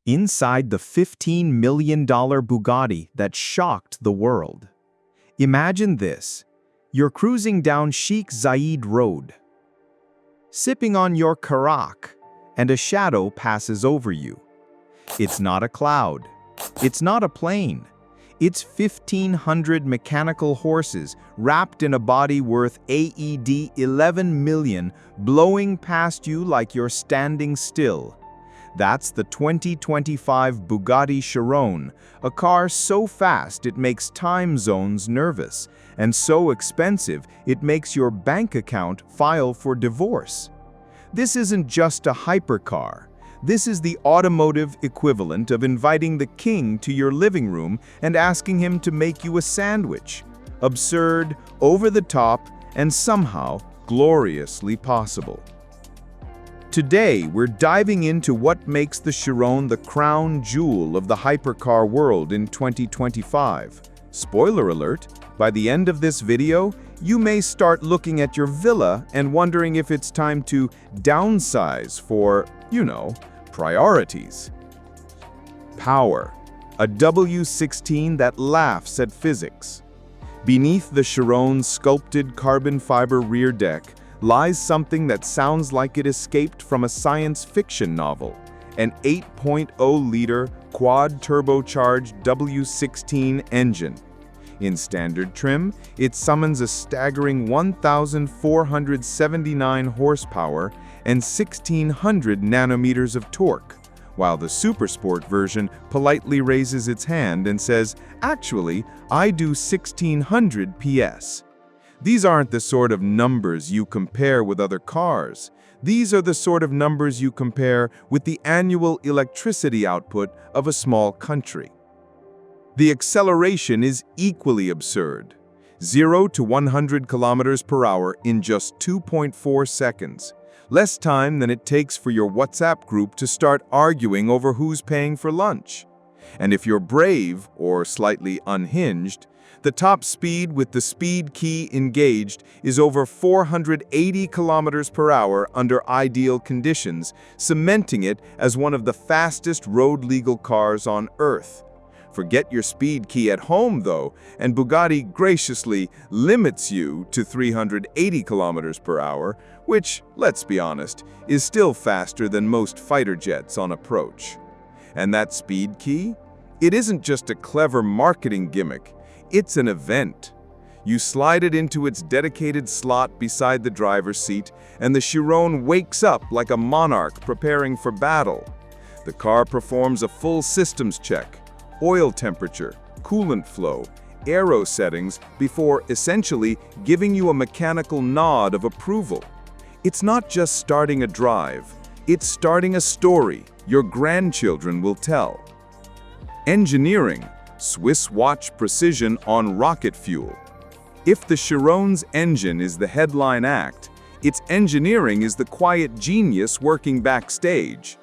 inside the $15 million Bugatti that shocked the world. Imagine this. You're cruising down Sheikh Zayed Road, sipping on your caraque, and a shadow passes over you. It's not a cloud. It's not a plane. It's 1,500 mechanical horses wrapped in a body worth AED 11 million, blowing past you like you're standing still. That's the 2025 Bugatti Chiron, a car so fast it makes time zones nervous, and so expensive it makes your bank account file for divorce. This isn't just a hypercar. This is the automotive equivalent of inviting the king to your living room and asking him to make you a sandwich. Absurd, over the top, and somehow gloriously possible. Today, we're diving into what makes the Chiron the crown jewel of the hypercar world in 2025. Spoiler alert, by the end of this video, you may start looking at your villa and wondering if it's time to downsize for, priorities. Power, a W16 that laughs at physics. Beneath the Chiron's sculpted carbon fiber rear deck lies something that sounds like it escaped from a science fiction novel, an 8.0-liter quad-turbocharged W16 engine. In standard trim, it summons a staggering 1,479 horsepower and 1,600 nanometers of torque, while the Supersport version politely raises its hand and says, "Actually, I do 1,600 PS." These aren't the sort of numbers you compare with other cars. These are the sort of numbers you compare with the annual electricity output of a small country. The acceleration is equally absurd. 0 to 100 kilometers per hour in just 2.4 seconds. Less time than it takes for your WhatsApp group to start arguing over who's paying for lunch. And if you're brave or slightly unhinged, the top speed with the speed key engaged is over 480 kilometers per hour under ideal conditions, cementing it as one of the fastest road-legal cars on Earth. Forget your speed key at home, though, and Bugatti graciously limits you to 380 kilometers per hour, which, let's be honest, is still faster than most fighter jets on approach. And that speed key? It isn't just a clever marketing gimmick. It's an event. You slide it into its dedicated slot beside the driver's seat, and the Chiron wakes up like a monarch preparing for battle. The car performs a full systems check, oil temperature, coolant flow, aero settings, before essentially giving you a mechanical nod of approval. It's not just starting a drive, it's starting a story your grandchildren will tell. Engineering. Swiss watch precision on rocket fuel. If the Chiron's engine is the headline act, its engineering is the quiet genius working backstage.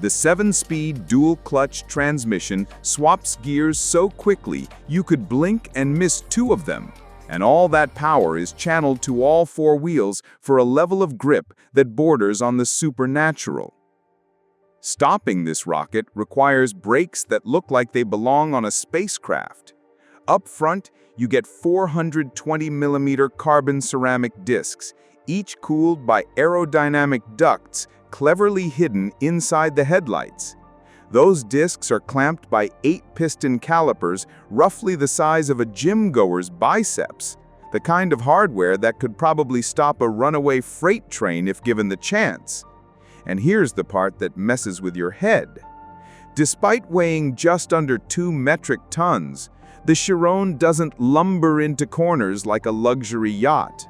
The 7-speed dual-clutch transmission swaps gears so quickly you could blink and miss 2 of them, and all that power is channeled to all 4 wheels for a level of grip that borders on the supernatural. Stopping this rocket requires brakes that look like they belong on a spacecraft. Up front, you get 420mm carbon ceramic discs, each cooled by aerodynamic ducts cleverly hidden inside the headlights. Those discs are clamped by 8-piston calipers roughly the size of a gym-goer's biceps, the kind of hardware that could probably stop a runaway freight train if given the chance. And here's the part that messes with your head. Despite weighing just under 2 metric tons, the Chiron doesn't lumber into corners like a luxury yacht.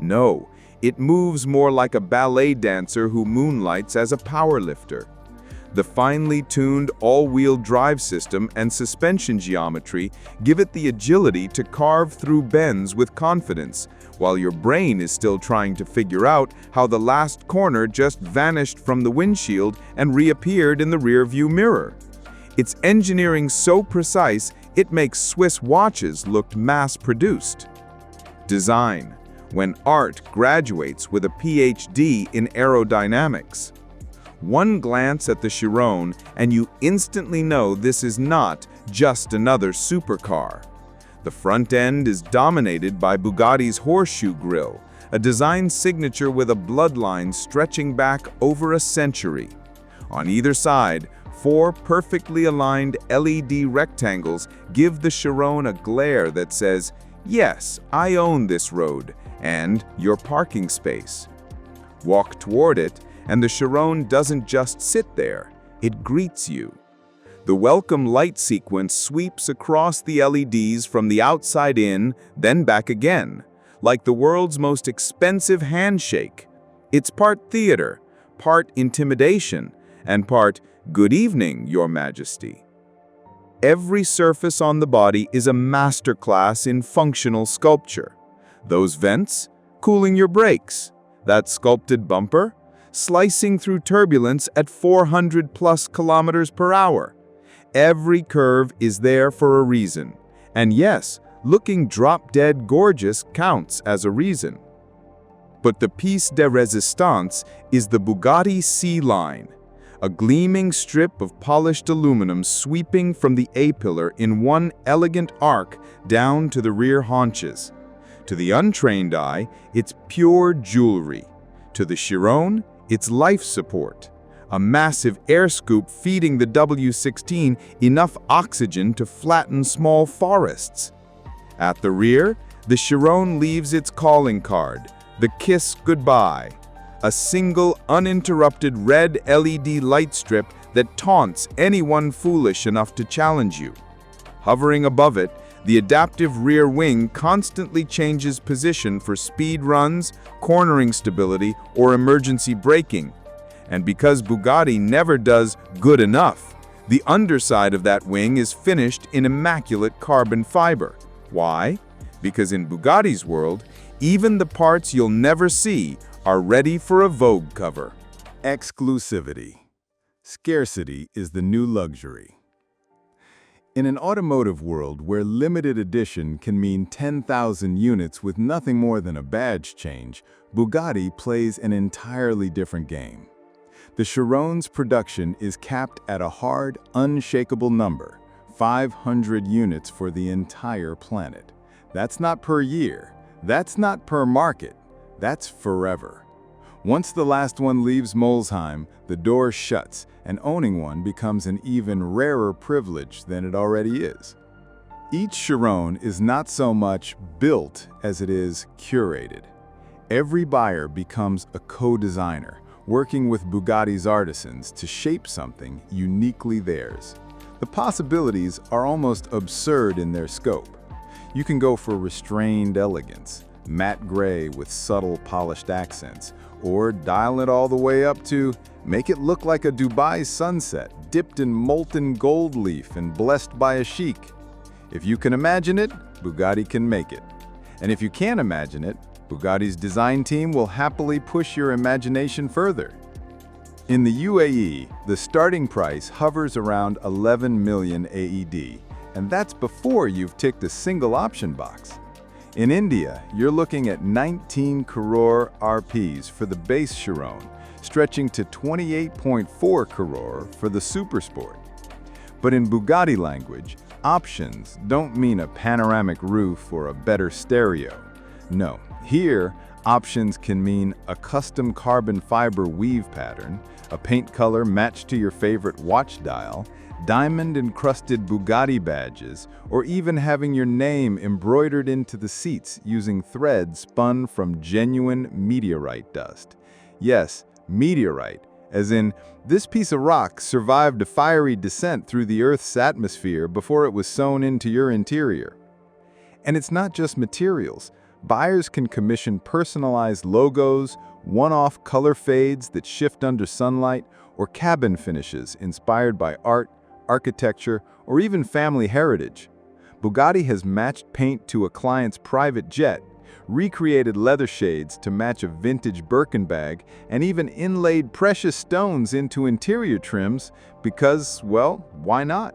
No, it moves more like a ballet dancer who moonlights as a powerlifter. The finely tuned all-wheel drive system and suspension geometry give it the agility to carve through bends with confidence, while your brain is still trying to figure out how the last corner just vanished from the windshield and reappeared in the rearview mirror. Its engineering so precise, it makes Swiss watches look mass-produced. Design, when art graduates with a PhD in aerodynamics. One glance at the Chiron and you instantly know this is not just another supercar. The front end is dominated by Bugatti's horseshoe grille, a design signature with a bloodline stretching back over a century. On either side, 4 perfectly aligned LED rectangles give the Chiron a glare that says, "Yes, I own this road," and "your parking space." Walk toward it, and the Chiron doesn't just sit there, it greets you. The welcome light sequence sweeps across the LEDs from the outside in, then back again, like the world's most expensive handshake. It's part theater, part intimidation, and part "Good evening, Your Majesty." Every surface on the body is a masterclass in functional sculpture. Those vents, cooling your brakes. That sculpted bumper, slicing through turbulence at 400+ kilometers per hour. Every curve is there for a reason. And yes, looking drop-dead gorgeous counts as a reason. But the piece de resistance is the Bugatti C-Line, a gleaming strip of polished aluminum sweeping from the A-pillar in one elegant arc down to the rear haunches. To the untrained eye, it's pure jewelry. To the Chiron, it's life support. A massive air scoop feeding the W16 enough oxygen to flatten small forests. At the rear, the Chiron leaves its calling card, the kiss goodbye. A single, uninterrupted red LED light strip that taunts anyone foolish enough to challenge you. Hovering above it, the adaptive rear wing constantly changes position for speed runs, cornering stability, or emergency braking. And because Bugatti never does good enough, the underside of that wing is finished in immaculate carbon fiber. Why? Because in Bugatti's world, even the parts you'll never see are ready for a Vogue cover. Exclusivity. Scarcity is the new luxury. In an automotive world where limited edition can mean 10,000 units with nothing more than a badge change, Bugatti plays an entirely different game. The Chiron's production is capped at a hard, unshakable number, 500 units for the entire planet. That's not per year, that's not per market, that's forever. Once the last one leaves Molsheim, the door shuts, and owning one becomes an even rarer privilege than it already is. Each Chiron is not so much built as it is curated. Every buyer becomes a co-designer, working with Bugatti's artisans to shape something uniquely theirs. The possibilities are almost absurd in their scope. You can go for restrained elegance, matte gray with subtle polished accents, or dial it all the way up to make it look like a Dubai sunset, dipped in molten gold leaf and blessed by a sheik. If you can imagine it, Bugatti can make it. And if you can't imagine it, Bugatti's design team will happily push your imagination further. In the UAE, the starting price hovers around 11 million AED, and that's before you've ticked a single option box. In India, you're looking at 19 crore RPs for the base Chiron, stretching to 28.4 crore for the Super Sport. But in Bugatti language, options don't mean a panoramic roof or a better stereo. No, here, options can mean a custom carbon fiber weave pattern, a paint color matched to your favorite watch dial, diamond-encrusted Bugatti badges, or even having your name embroidered into the seats using thread spun from genuine meteorite dust. Yes, meteorite, as in, this piece of rock survived a fiery descent through the Earth's atmosphere before it was sewn into your interior. And it's not just materials. Buyers can commission personalized logos, one-off color fades that shift under sunlight, or cabin finishes inspired by art, architecture, or even family heritage. Bugatti has matched paint to a client's private jet, recreated leather shades to match a vintage Birkin bag, and even inlaid precious stones into interior trims because, well, why not?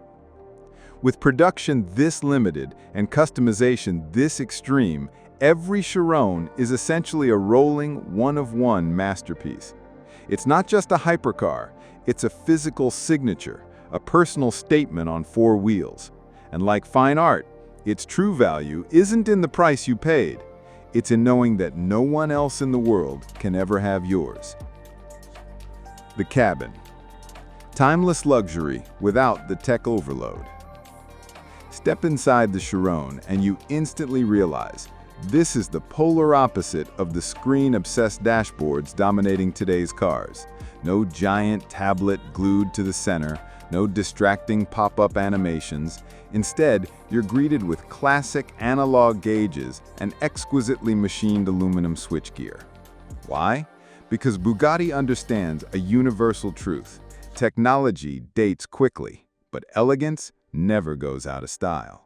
With production this limited and customization this extreme, every Chiron is essentially a rolling one-of-one masterpiece. It's not just a hypercar, It's a physical signature, a personal statement on four wheels. And like fine art, its true value isn't in the price you paid. It's in knowing that no one else in the world can ever have yours. The cabin. Timeless luxury without the tech overload. Step inside the Chiron and you instantly realize this is the polar opposite of the screen-obsessed dashboards dominating today's cars. No giant tablet glued to the center, no distracting pop-up animations. Instead, you're greeted with classic analog gauges and exquisitely machined aluminum switchgear. Why? Because Bugatti understands a universal truth. Technology dates quickly, but elegance never goes out of style.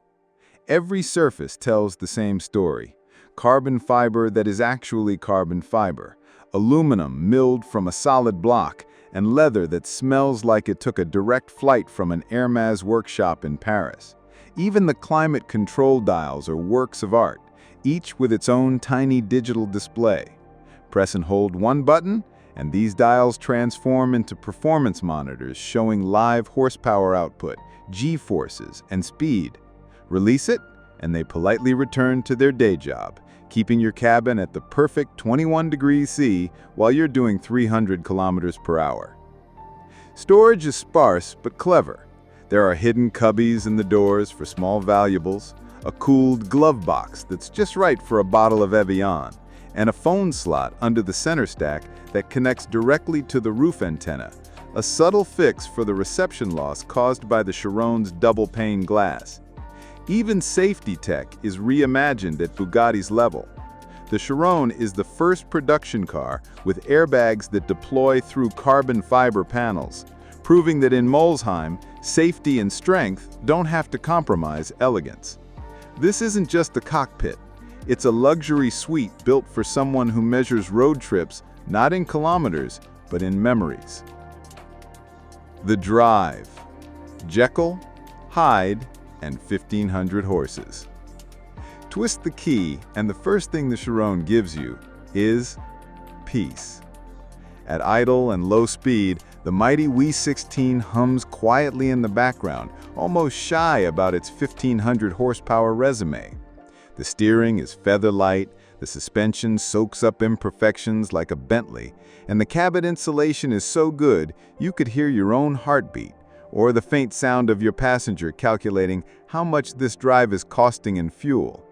Every surface tells the same story. Carbon fiber that is actually carbon fiber, aluminum milled from a solid block, and leather that smells like it took a direct flight from an Hermès workshop in Paris. Even the climate control dials are works of art, each with its own tiny digital display. Press and hold one button, and these dials transform into performance monitors showing live horsepower output, G-forces, and speed. Release it, and they politely return to their day job, keeping your cabin at the perfect 21 degrees C while you're doing 300 kilometers per hour. Storage is sparse but clever. There are hidden cubbies in the doors for small valuables, a cooled glove box that's just right for a bottle of Evian, and a phone slot under the center stack that connects directly to the roof antenna, a subtle fix for the reception loss caused by the Chiron's double-pane glass. Even safety tech is reimagined at Bugatti's level. The Chiron is the first production car with airbags that deploy through carbon fiber panels, proving that in Molsheim, safety and strength don't have to compromise elegance. This isn't just the cockpit. It's a luxury suite built for someone who measures road trips not in kilometers, but in memories. The drive. Jekyll, Hyde, and 1,500 horses. Twist the key, and the first thing the Chiron gives you is peace. At idle and low speed, the mighty V16 hums quietly in the background, almost shy about its 1,500 horsepower resume. The steering is feather-light, the suspension soaks up imperfections like a Bentley, and the cabin insulation is so good you could hear your own heartbeat, or the faint sound of your passenger calculating how much this drive is costing in fuel.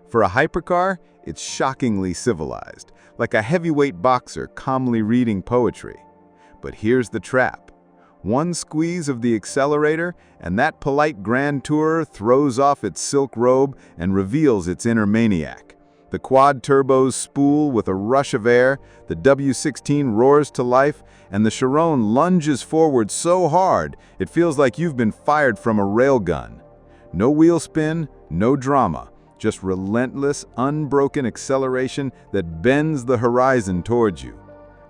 For a hypercar, it's shockingly civilized, like a heavyweight boxer calmly reading poetry. But here's the trap. One squeeze of the accelerator, and that polite grand tourer throws off its silk robe and reveals its inner maniac. The quad turbos spool with a rush of air, the W16 roars to life, and the Chiron lunges forward so hard it feels like you've been fired from a railgun. No wheel spin, no drama, just relentless, unbroken acceleration that bends the horizon towards you.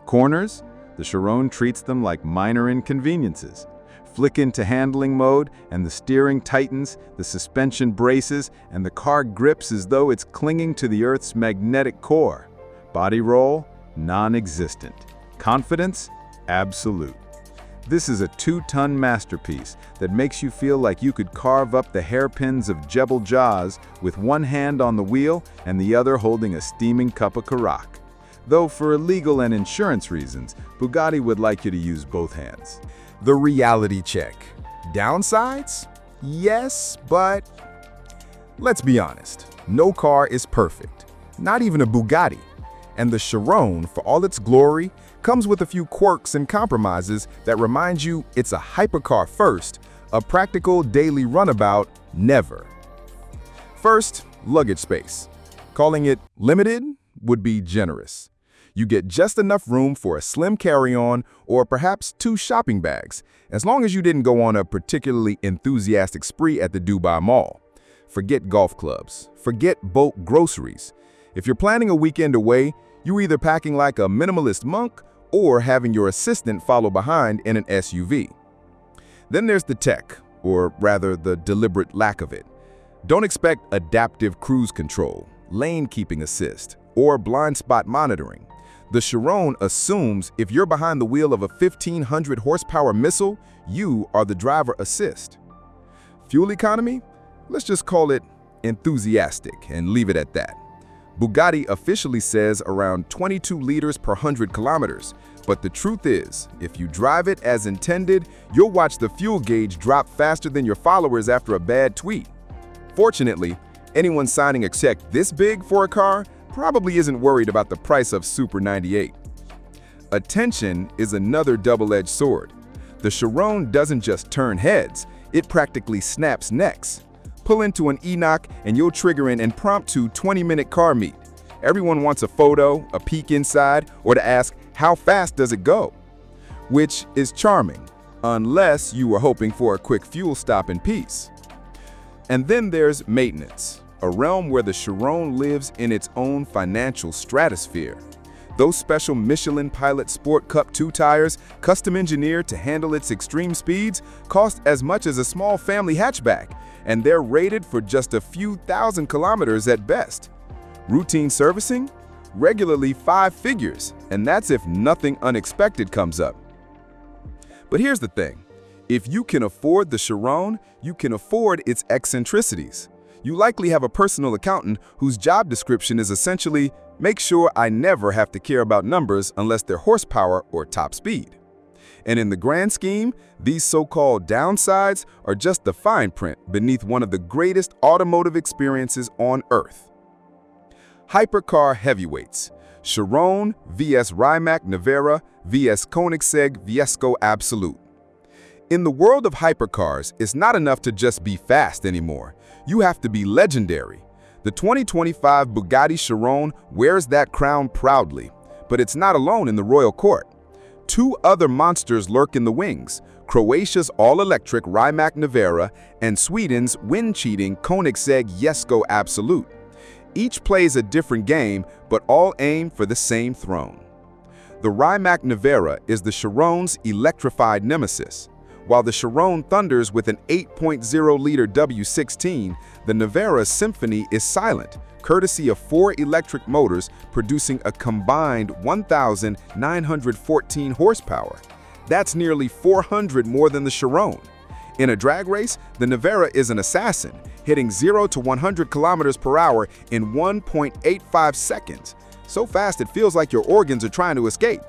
Corners? The Chiron treats them like minor inconveniences. Flick into handling mode, and the steering tightens, the suspension braces, and the car grips as though it's clinging to the Earth's magnetic core. Body roll? Non-existent. Confidence? Absolute. This is a 2-ton masterpiece that makes you feel like you could carve up the hairpins of Jebel Jaz with one hand on the wheel and the other holding a steaming cup of Karak. Though for legal and insurance reasons, Bugatti would like you to use both hands. The reality check. Downsides? Yes, but let's be honest. No car is perfect. Not even a Bugatti. And the Chiron, for all its glory, comes with a few quirks and compromises that remind you it's a hypercar first, a practical daily runabout never. First, luggage space. Calling it limited would be generous. You get just enough room for a slim carry-on or perhaps 2 shopping bags, as long as you didn't go on a particularly enthusiastic spree at the Dubai Mall. Forget golf clubs. Forget bulk groceries. If you're planning a weekend away, you're either packing like a minimalist monk or having your assistant follow behind in an SUV. Then there's the tech, or rather the deliberate lack of it. Don't expect adaptive cruise control, lane keeping assist, or blind spot monitoring. The Chiron assumes if you're behind the wheel of a 1,500 horsepower missile, you are the driver assist. Fuel economy? Let's just call it enthusiastic and leave it at that. Bugatti officially says around 22 liters per 100 kilometers, but the truth is, if you drive it as intended, you'll watch the fuel gauge drop faster than your followers after a bad tweet. Fortunately, anyone signing a check this big for a car probably isn't worried about the price of Super 98. Attention is another double-edged sword. The Chiron doesn't just turn heads, it practically snaps necks. Pull into an Enoch and you'll trigger an impromptu 20-minute car meet. Everyone wants a photo, a peek inside, or to ask, how fast does it go? Which is charming, unless you were hoping for a quick fuel stop in peace. And then there's maintenance, a realm where the Chiron lives in its own financial stratosphere. Those special Michelin Pilot Sport Cup 2 tires, custom engineered to handle its extreme speeds, cost as much as a small family hatchback, and they're rated for just a few thousand kilometers at best. Routine servicing? Regularly 5 figures, and that's if nothing unexpected comes up. But here's the thing. If you can afford the Chiron, you can afford its eccentricities. You likely have a personal accountant whose job description is essentially, make sure I never have to care about numbers unless they're horsepower or top speed. And in the grand scheme, these so-called downsides are just the fine print beneath one of the greatest automotive experiences on Earth. Hypercar heavyweights, Chiron vs Rimac Nevera vs Koenigsegg Viesco Absolute. In the world of hypercars, it's not enough to just be fast anymore. You have to be legendary. The 2025 Bugatti Chiron wears that crown proudly, but it's not alone in the royal court. 2 other monsters lurk in the wings, Croatia's all-electric Rimac Nevera and Sweden's wind-cheating Koenigsegg Viesco Absolute. Each plays a different game, but all aim for the same throne. The Rimac Nevera is the Chiron's electrified nemesis. While the Chiron thunders with an 8.0-liter W16, the Nevera's symphony is silent, courtesy of 4 electric motors producing a combined 1,914 horsepower. That's nearly 400 more than the Chiron. In a drag race, the Nevera is an assassin, hitting 0 to 100 kilometers per hour in 1.85 seconds. So fast it feels like your organs are trying to escape.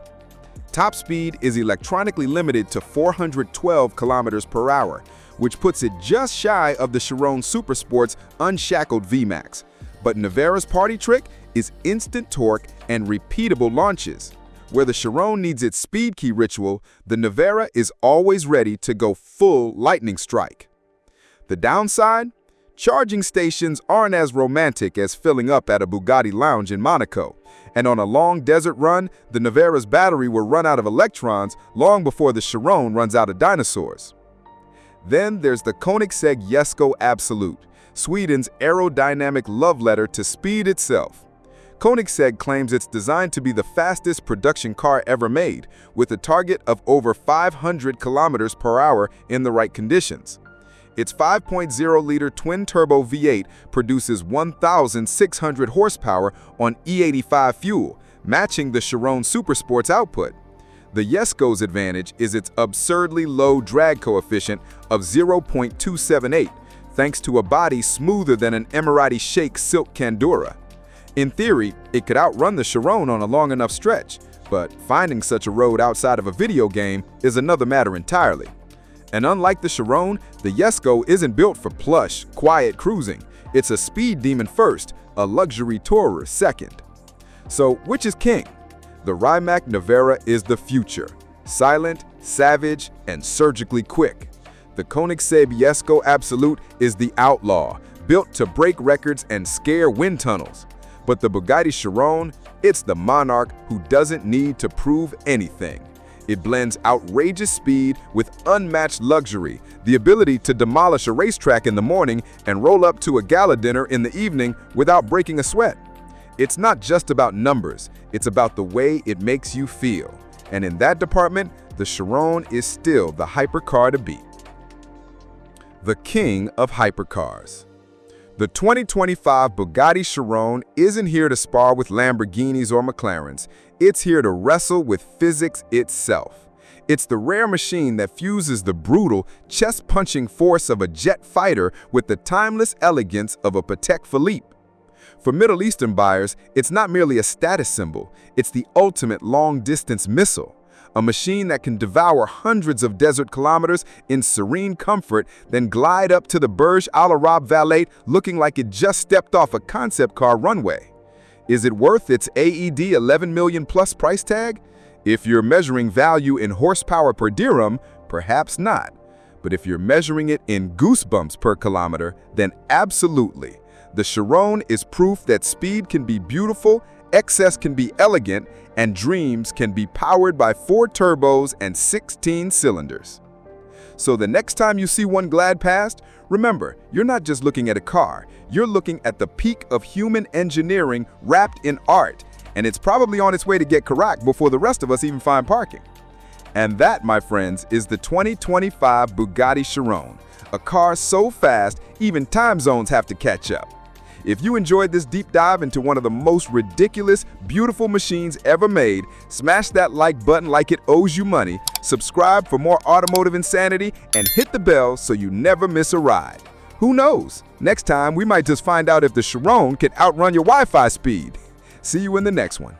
Top speed is electronically limited to 412 kilometers per hour, which puts it just shy of the Chiron Supersport's unshackled VMAX. But Nevera's party trick is instant torque and repeatable launches. Where the Chiron needs its speed key ritual, the Nevera is always ready to go full lightning strike. The downside? Charging stations aren't as romantic as filling up at a Bugatti lounge in Monaco. And on a long desert run, the Nevera's battery will run out of electrons long before the Chiron runs out of dinosaurs. Then there's the Koenigsegg Viesco Absolute, Sweden's aerodynamic love letter to speed itself. Koenigsegg claims it's designed to be the fastest production car ever made, with a target of over 500 kilometers per hour in the right conditions. Its 5.0-liter twin-turbo V8 produces 1,600 horsepower on E85 fuel, matching the Chiron Supersport's output. The Viesco's advantage is its absurdly low drag coefficient of 0.278, thanks to a body smoother than an Emirati Sheikh silk Candura. In theory, it could outrun the Chiron on a long enough stretch, but finding such a road outside of a video game is another matter entirely. And unlike the Chiron, the Viesco isn't built for plush, quiet cruising. It's a speed demon first, a luxury tourer second. So which is king? The Rimac Nevera is the future, silent, savage, and surgically quick. The Koenigsegg Viesco Absolute is the outlaw, built to break records and scare wind tunnels. But the Bugatti Chiron, it's the monarch who doesn't need to prove anything. It blends outrageous speed with unmatched luxury, the ability to demolish a racetrack in the morning and roll up to a gala dinner in the evening without breaking a sweat. It's not just about numbers, it's about the way it makes you feel. And in that department, the Chiron is still the hypercar to beat. The king of hypercars. The 2025 Bugatti Chiron isn't here to spar with Lamborghinis or McLarens. It's here to wrestle with physics itself. It's the rare machine that fuses the brutal, chest-punching force of a jet fighter with the timeless elegance of a Patek Philippe. For Middle Eastern buyers, it's not merely a status symbol, it's the ultimate long-distance missile. A machine that can devour hundreds of desert kilometers in serene comfort, then glide up to the Burj Al Arab Valet looking like it just stepped off a concept car runway. Is it worth its AED 11 million plus price tag? If you're measuring value in horsepower per dirham, perhaps not. But if you're measuring it in goosebumps per kilometer, then absolutely. The Chiron is proof that speed can be beautiful, excess can be elegant, and dreams can be powered by 4 turbos and 16 cylinders. So the next time you see one glide past, remember, you're not just looking at a car, you're looking at the peak of human engineering wrapped in art, and it's probably on its way to get Karak before the rest of us even find parking. And that, my friends, is the 2025 Bugatti Chiron, a car so fast, even time zones have to catch up. If you enjoyed this deep dive into one of the most ridiculous, beautiful machines ever made, smash that like button like it owes you money, subscribe for more automotive insanity, and hit the bell so you never miss a ride. Who knows? Next time, we might just find out if the Chiron can outrun your Wi-Fi speed. See you in the next one.